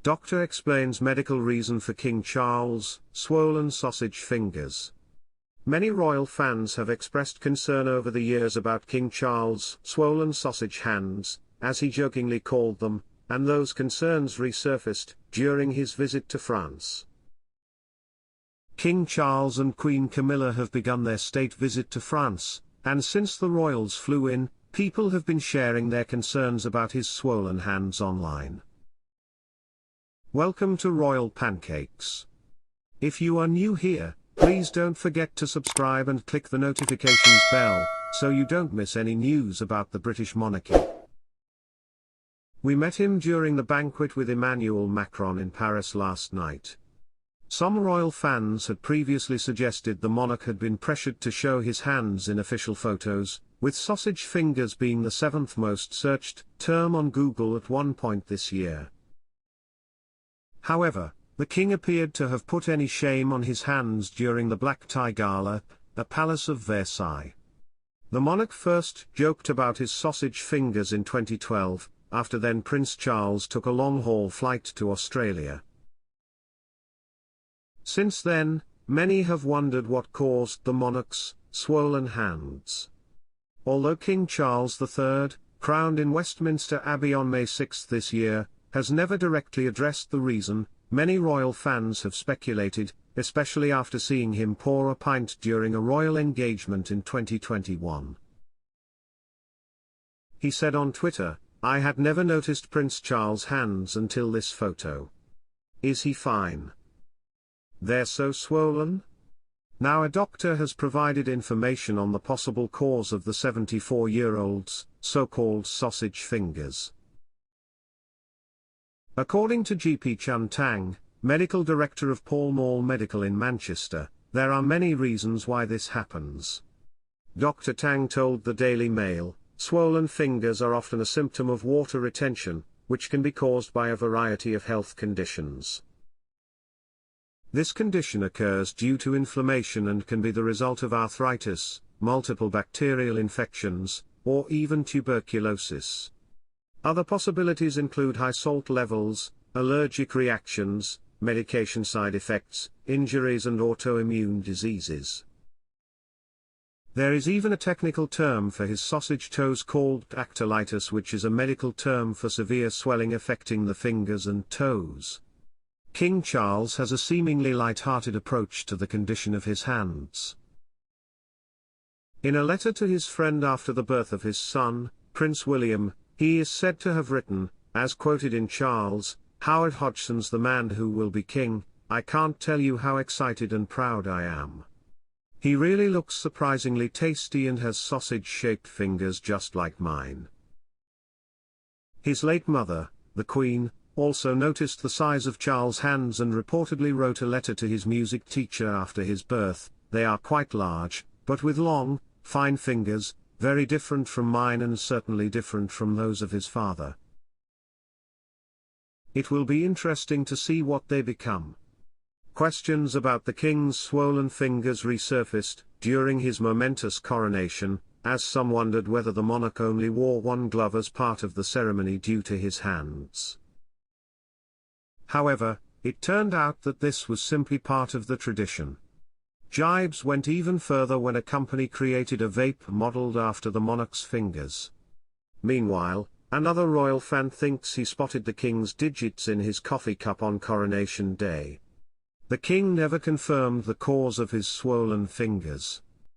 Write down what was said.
Doctor explains medical reason for King Charles, swollen sausage fingers. Many royal fans have expressed concern over the years about King Charles' swollen sausage hands, as he jokingly called them, and those concerns resurfaced during his visit to France. King Charles and Queen Camilla have begun their state visit to France, and since the royals flew in, people have been sharing their concerns about his swollen hands online. Welcome to Royal Pancakes. If you are new here, please don't forget to subscribe and click the notifications bell, so you don't miss any news about the British monarchy. We met him during the banquet with Emmanuel Macron in Paris last night. Some royal fans had previously suggested the monarch had been pressured to show his hands in official photos, with sausage fingers being the 7th most searched term on Google at one point this year. However, the king appeared to have put any shame on his hands during the black tie gala at the Palace of Versailles. The monarch first joked about his sausage fingers in 2012, after then Prince Charles took a long-haul flight to Australia. Since then, many have wondered what caused the monarch's swollen hands. Although King Charles III, crowned in Westminster Abbey on May 6 this year, has never directly addressed the reason, many royal fans have speculated, especially after seeing him pour a pint during a royal engagement in 2021. He said on Twitter, "I had never noticed Prince Charles' hands until this photo. Is he fine? They're so swollen?" Now a doctor has provided information on the possible cause of the 74-year-old's so-called sausage fingers. According to GP Chun Tang, medical director of Pall Mall Medical in Manchester, there are many reasons why this happens. Dr. Tang told the Daily Mail, swollen fingers are often a symptom of water retention, which can be caused by a variety of health conditions. This condition occurs due to inflammation and can be the result of arthritis, multiple bacterial infections, or even tuberculosis. Other possibilities include high salt levels, allergic reactions, medication side effects, injuries and autoimmune diseases. There is even a technical term for his sausage toes called dactylitis, which is a medical term for severe swelling affecting the fingers and toes. King Charles has a seemingly light-hearted approach to the condition of his hands. In a letter to his friend after the birth of his son, Prince William, he is said to have written, as quoted in Charles, Howard Hodgson's The Man Who Will Be King, "I can't tell you how excited and proud I am. He really looks surprisingly tasty and has sausage-shaped fingers just like mine." His late mother, the Queen, also noticed the size of Charles' hands and reportedly wrote a letter to his music teacher after his birth, "They are quite large, but with long, fine fingers, very different from mine and certainly different from those of his father. It will be interesting to see what they become." Questions about the king's swollen fingers resurfaced during his momentous coronation, as some wondered whether the monarch only wore one glove as part of the ceremony due to his hands. However, it turned out that this was simply part of the tradition. Jibes went even further when a company created a vape modeled after the monarch's fingers. Meanwhile, another royal fan thinks he spotted the king's digits in his coffee cup on Coronation Day. The king never confirmed the cause of his swollen fingers.